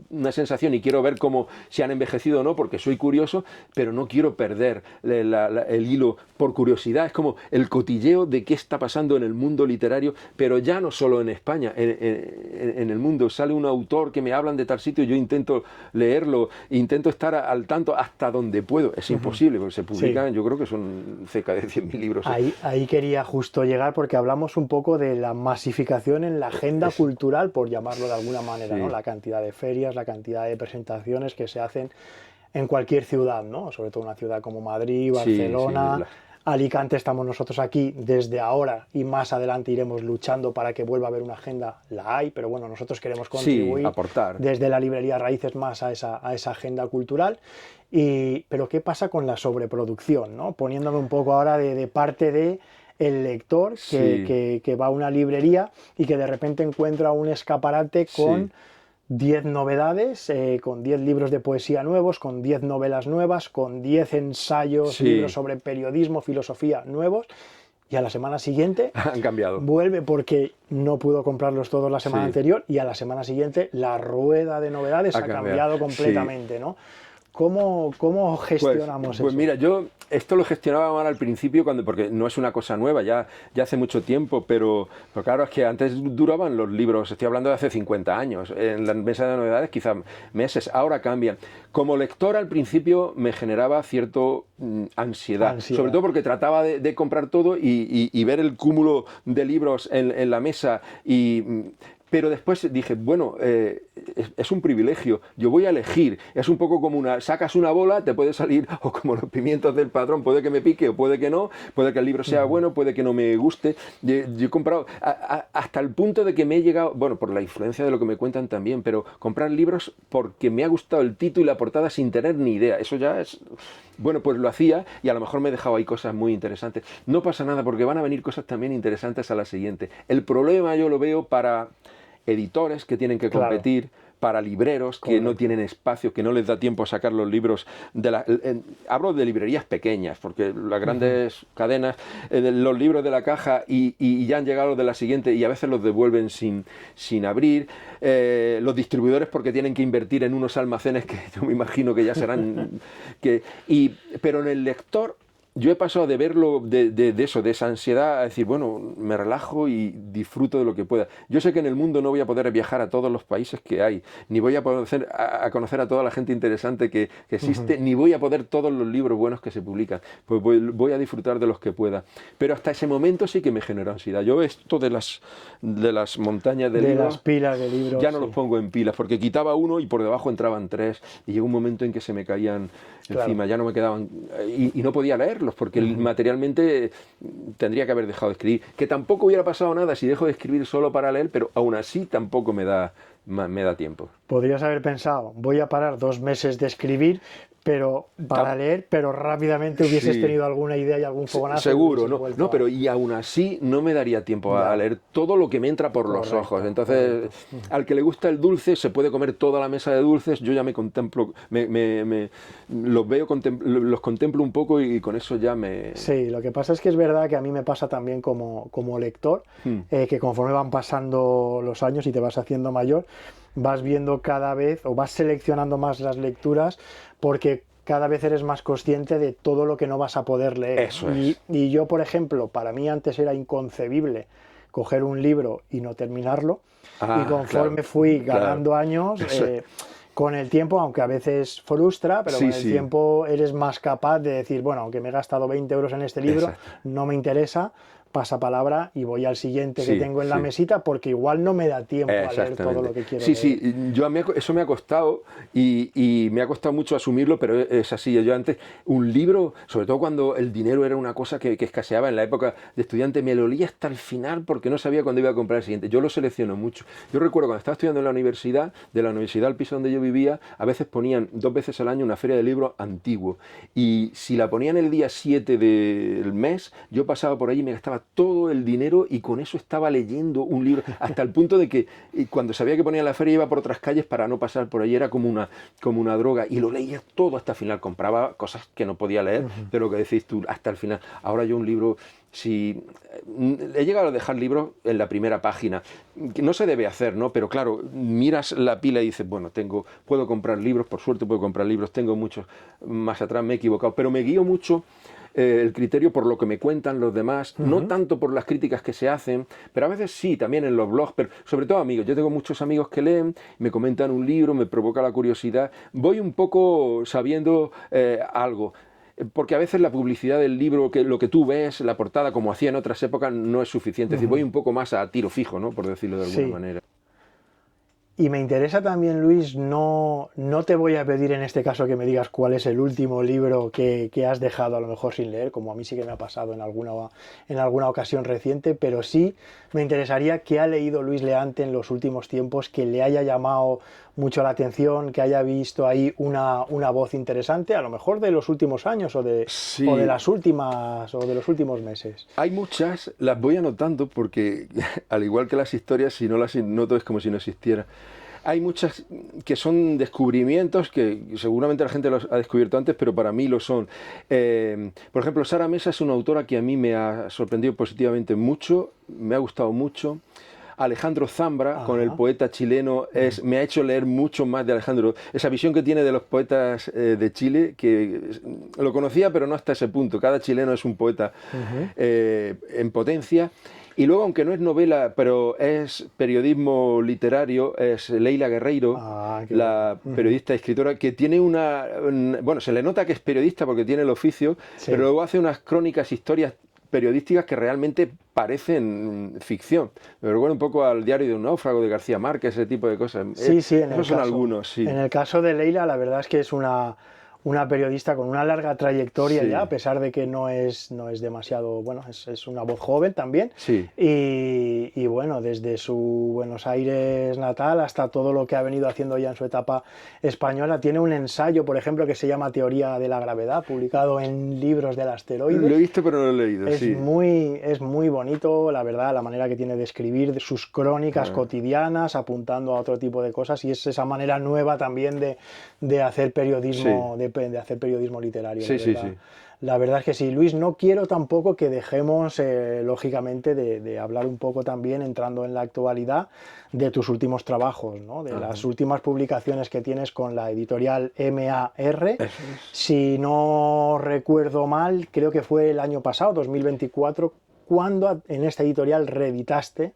una sensación y quiero ver cómo se han envejecido o no, porque soy curioso, pero no quiero perder el hilo por curiosidad. Es como el cotilleo de qué está pasando en el mundo literario, pero ya no solo en España, en el mundo. Sale un autor que me hablan de tal sitio, yo intento leerlo, intento estar al tanto hasta donde puedo. Es imposible, porque se publican, yo creo que son cerca de 100.000 libros. Ahí quería justo llegar, porque hablamos un poco de la masificación en la agenda cultural, por llamarlo de alguna manera, ¿no? La cantidad de ferias, la cantidad de presentaciones que se hacen en cualquier ciudad, ¿no? Sobre todo una ciudad como Madrid, Barcelona, Alicante. Estamos nosotros aquí desde ahora y más adelante iremos luchando para que vuelva a haber una agenda. La hay, pero bueno, nosotros queremos contribuir, aportar desde la librería Raíces más a esa agenda cultural. Pero ¿qué pasa con la sobreproducción, ¿no? Poniéndome un poco ahora de parte de el lector que va a una librería y que de repente encuentra un escaparate con 10 novedades, con 10 libros de poesía nuevos, con 10 novelas nuevas, con 10 ensayos, libros sobre periodismo, filosofía nuevos, y a la semana siguiente han cambiado. Vuelve porque no pudo comprarlos todos la semana anterior, y a la semana siguiente la rueda de novedades ha cambiado completamente, ¿no? ¿Cómo gestionamos eso? Pues mira, yo esto lo gestionaba mal al principio, porque no es una cosa nueva, ya hace mucho tiempo, pero claro, es que antes duraban los libros, estoy hablando de hace 50 años, en la mesa de novedades quizá meses, ahora cambian. Como lector al principio me generaba cierto ansiedad, sobre todo porque trataba de comprar todo y ver el cúmulo de libros en la mesa y... Pero después dije, bueno, es un privilegio, yo voy a elegir. Es un poco como sacas una bola, te puede salir, o como los pimientos del padrón, puede que me pique o puede que no, puede que el libro sea bueno, puede que no me guste. Yo he comprado, hasta el punto de que me he llegado, bueno, por la influencia de lo que me cuentan también, pero comprar libros porque me ha gustado el título y la portada sin tener ni idea. Eso ya es... Bueno, pues lo hacía y a lo mejor me he dejado ahí cosas muy interesantes. No pasa nada porque van a venir cosas también interesantes a la siguiente. El problema yo lo veo para editores que tienen que competir, claro, para libreros que no tienen espacio, que no les da tiempo a sacar los libros hablo de librerías pequeñas, porque las grandes cadenas, los libros de la caja y ya han llegado los de la siguiente y a veces los devuelven sin abrir, los distribuidores porque tienen que invertir en unos almacenes que yo me imagino que ya serán... pero en el lector... Yo he pasado de verlo, de eso, de esa ansiedad, a decir, bueno, me relajo y disfruto de lo que pueda. Yo sé que en el mundo no voy a poder viajar a todos los países que hay, ni voy a poder conocer a toda la gente interesante que existe, ni voy a poder todos los libros buenos que se publican. Pues voy a disfrutar de los que pueda. Pero hasta ese momento sí que me generó ansiedad. Yo esto de las montañas de libros, las pilas de libros, ya no los pongo en pilas, porque quitaba uno y por debajo entraban tres, y llegó un momento en que se me caían encima, ya no me quedaban, y no podía leerlos, porque materialmente tendría que haber dejado de escribir, que tampoco hubiera pasado nada si dejo de escribir solo para leer, pero aún así tampoco me da tiempo. Podrías haber pensado, voy a parar 2 meses de escribir, pero para leer, pero rápidamente hubieses tenido alguna idea y algún fogonazo. Seguro, no, pero y aún así no me daría tiempo a leer todo lo que me entra por los ojos. Entonces, al que le gusta el dulce, se puede comer toda la mesa de dulces, yo ya me contemplo, los contemplo un poco y con eso ya me... Sí, lo que pasa es que es verdad que a mí me pasa también como lector, que conforme van pasando los años y te vas haciendo mayor, vas viendo cada vez o vas seleccionando más las lecturas porque cada vez eres más consciente de todo lo que no vas a poder leer. Eso es. Y yo, por ejemplo, para mí antes era inconcebible coger un libro y no terminarlo, y conforme fui ganando años, con el tiempo, aunque a veces frustra, pero con el tiempo eres más capaz de decir, bueno, aunque me he gastado 20 euros en este libro, no me interesa, pasa palabra y voy al siguiente que tengo en la mesita, porque igual no me da tiempo a leer todo lo que quiero leer. Sí, eso me ha costado y me ha costado mucho asumirlo, pero es así. Yo antes, un libro, sobre todo cuando el dinero era una cosa que escaseaba en la época de estudiante, me lo leía hasta el final porque no sabía cuándo iba a comprar el siguiente. Yo lo selecciono mucho. Yo recuerdo cuando estaba estudiando en la universidad, de la universidad al piso donde yo vivía, a veces ponían 2 veces al año una feria de libros antiguo, y si la ponían el día 7 del mes, yo pasaba por ahí y me gastaba todo el dinero y con eso estaba leyendo un libro, hasta el punto de que cuando sabía que ponía la feria iba por otras calles para no pasar por ahí, era como una droga, y lo leía todo hasta el final. Compraba cosas que no podía leer, pero lo que decís tú, hasta el final. Ahora yo un libro, si he llegado a dejar libros en la primera página, que no se debe hacer, ¿no? Pero claro, miras la pila y dices, bueno, puedo comprar libros, por suerte puedo comprar libros, tengo muchos más atrás, me he equivocado, pero me guío mucho el criterio por lo que me cuentan los demás, no tanto por las críticas que se hacen, pero a veces sí, también en los blogs, pero sobre todo amigos. Yo tengo muchos amigos que leen, me comentan un libro, me provoca la curiosidad, voy un poco sabiendo algo. Porque a veces la publicidad del libro, lo que tú ves, la portada, como hacía en otras épocas, no es suficiente. Es decir, voy un poco más a tiro fijo, ¿no? Por decirlo de alguna manera. Y me interesa también, Luis, no te voy a pedir en este caso que me digas cuál es el último libro que has dejado a lo mejor sin leer, como a mí sí que me ha pasado en alguna ocasión reciente, pero sí me interesaría qué ha leído Luis Leante en los últimos tiempos que le haya llamado mucho la atención, que haya visto ahí una voz interesante, a lo mejor de los últimos años o de las últimas o de los últimos meses. Hay muchas, las voy anotando porque al igual que las historias, si no las noto es como si no existiera. Hay muchas que son descubrimientos que seguramente la gente los ha descubierto antes, pero para mí lo son. Por ejemplo, Sara Mesa es una autora que a mí me ha sorprendido positivamente mucho, me ha gustado mucho. Alejandro Zambra, con el poeta chileno, me ha hecho leer mucho más de Alejandro. Esa visión que tiene de los poetas de Chile, que lo conocía, pero no hasta ese punto. Cada chileno es un poeta en potencia. Y luego, aunque no es novela, pero es periodismo literario, es Leila Guerreiro, la periodista y escritora, que tiene bueno, se le nota que es periodista porque tiene el oficio, pero luego hace unas crónicas, historias periodísticas que realmente parecen ficción. Me recuerda un poco al Diario de un náufrago de García Márquez, ese tipo de cosas. Sí, Esos son algunos, sí. En el caso de Leila, la verdad es que es una periodista con una larga trayectoria Sí. ya, a pesar de que no es demasiado, bueno, es una voz joven también. Sí. Y bueno, desde su Buenos Aires natal hasta todo lo que ha venido haciendo ya en su etapa española, tiene un ensayo, por ejemplo, que se llama Teoría de la Gravedad, publicado en Libros del Asteroide. Lo he visto, pero no lo he leído, es sí. Es muy bonito, la verdad, la manera que tiene de escribir, de sus crónicas cotidianas, apuntando a otro tipo de cosas, y es esa manera nueva también de hacer periodismo, Sí. de hacer periodismo literario. Sí, sí, sí. La verdad es que sí, Luis, no quiero tampoco que dejemos, lógicamente, de hablar un poco también, entrando en la actualidad, de tus últimos trabajos, ¿no? De las últimas publicaciones que tienes con la editorial MAR. Si no recuerdo mal, creo que fue el año pasado, 2024, cuando en esta editorial reeditaste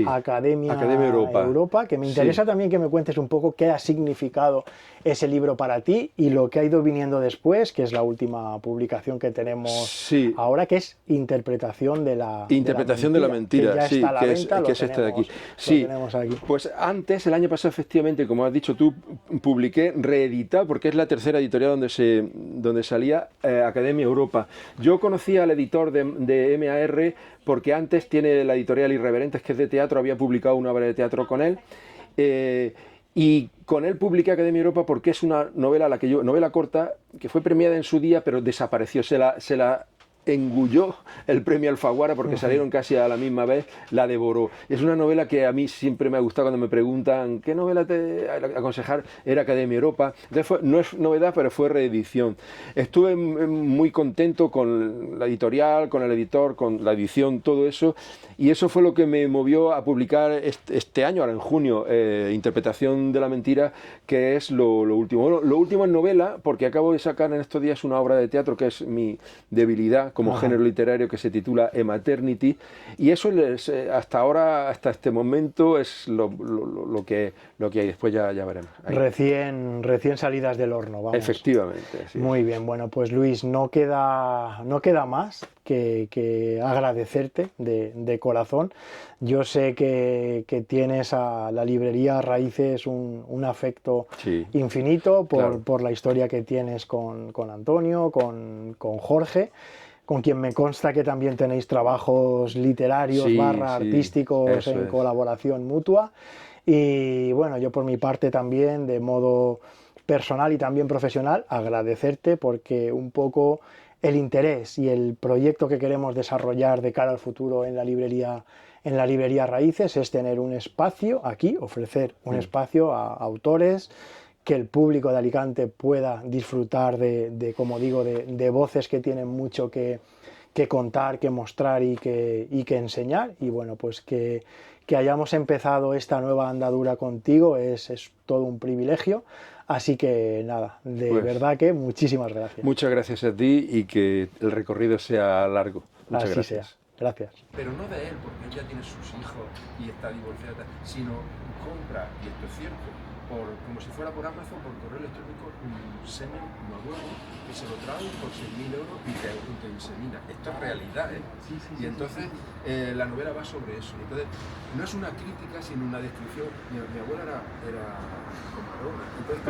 Academia Europa, que me interesa también que me cuentes un poco qué ha significado ese libro para ti y lo que ha ido viniendo después, que es la última publicación que tenemos ahora, que es Interpretación de la Mentira, que ya está a la venta, que es este de aquí. Sí, tenemos aquí. Pues antes, el año pasado, efectivamente, como has dicho tú, publiqué reeditado, porque es la tercera editorial donde salía Academia Europa. Yo conocí al editor de MAR porque antes tiene la editorial Irreverentes, que es de teatro, había publicado una obra de teatro con él, y con él publiqué Academia Europa porque es una novela, novela corta, que fue premiada en su día, pero desapareció, se la engulló el premio Alfaguara porque salieron casi a la misma vez, la devoró. Es una novela que a mí siempre me ha gustado cuando me preguntan ¿qué novela te aconsejar? Era Academia Europa. Entonces no es novedad, pero fue reedición. Estuve muy contento con la editorial, con el editor, con la edición, todo eso, y eso fue lo que me movió a publicar este año, ahora en junio, Interpretación de la Mentira, que es lo último. Bueno, lo último es novela, porque acabo de sacar en estos días una obra de teatro que es mi debilidad como género literario, que se titula Ematernity, y eso es, hasta ahora, hasta este momento, es lo que hay. Después ya veremos. Ahí. Recién salidas del horno, vamos. Efectivamente. Sí. Muy bien, bueno, pues Luis, no queda más que agradecerte de corazón. Yo sé que tienes a la librería Raíces un afecto infinito por la historia que tienes con Antonio, con Jorge, con quien me consta que también tenéis trabajos literarios artísticos en colaboración mutua. Y bueno, yo por mi parte también, de modo personal y también profesional, agradecerte porque un poco el interés y el proyecto que queremos desarrollar de cara al futuro en la librería Raíces es tener un espacio aquí, ofrecer un espacio a autores, que el público de Alicante pueda disfrutar como digo, de voces que tienen mucho que contar, que mostrar y que enseñar. Y bueno, pues que hayamos empezado esta nueva andadura contigo es todo un privilegio. Así que nada, verdad que muchísimas gracias. Muchas gracias a ti y que el recorrido sea largo. Muchas gracias. Gracias. Pero no de él, porque él ya tiene sus hijos y está divorciado, sino compra, y esto es cierto, como si fuera por Amazon, por correo electrónico, un semen noruego que se lo traen por 6.000 euros y te insemina. Esto es realidad, ¿eh? Y entonces la novela va sobre eso. Entonces, no es una crítica, sino una descripción. Mi abuela era comadrona. Entonces,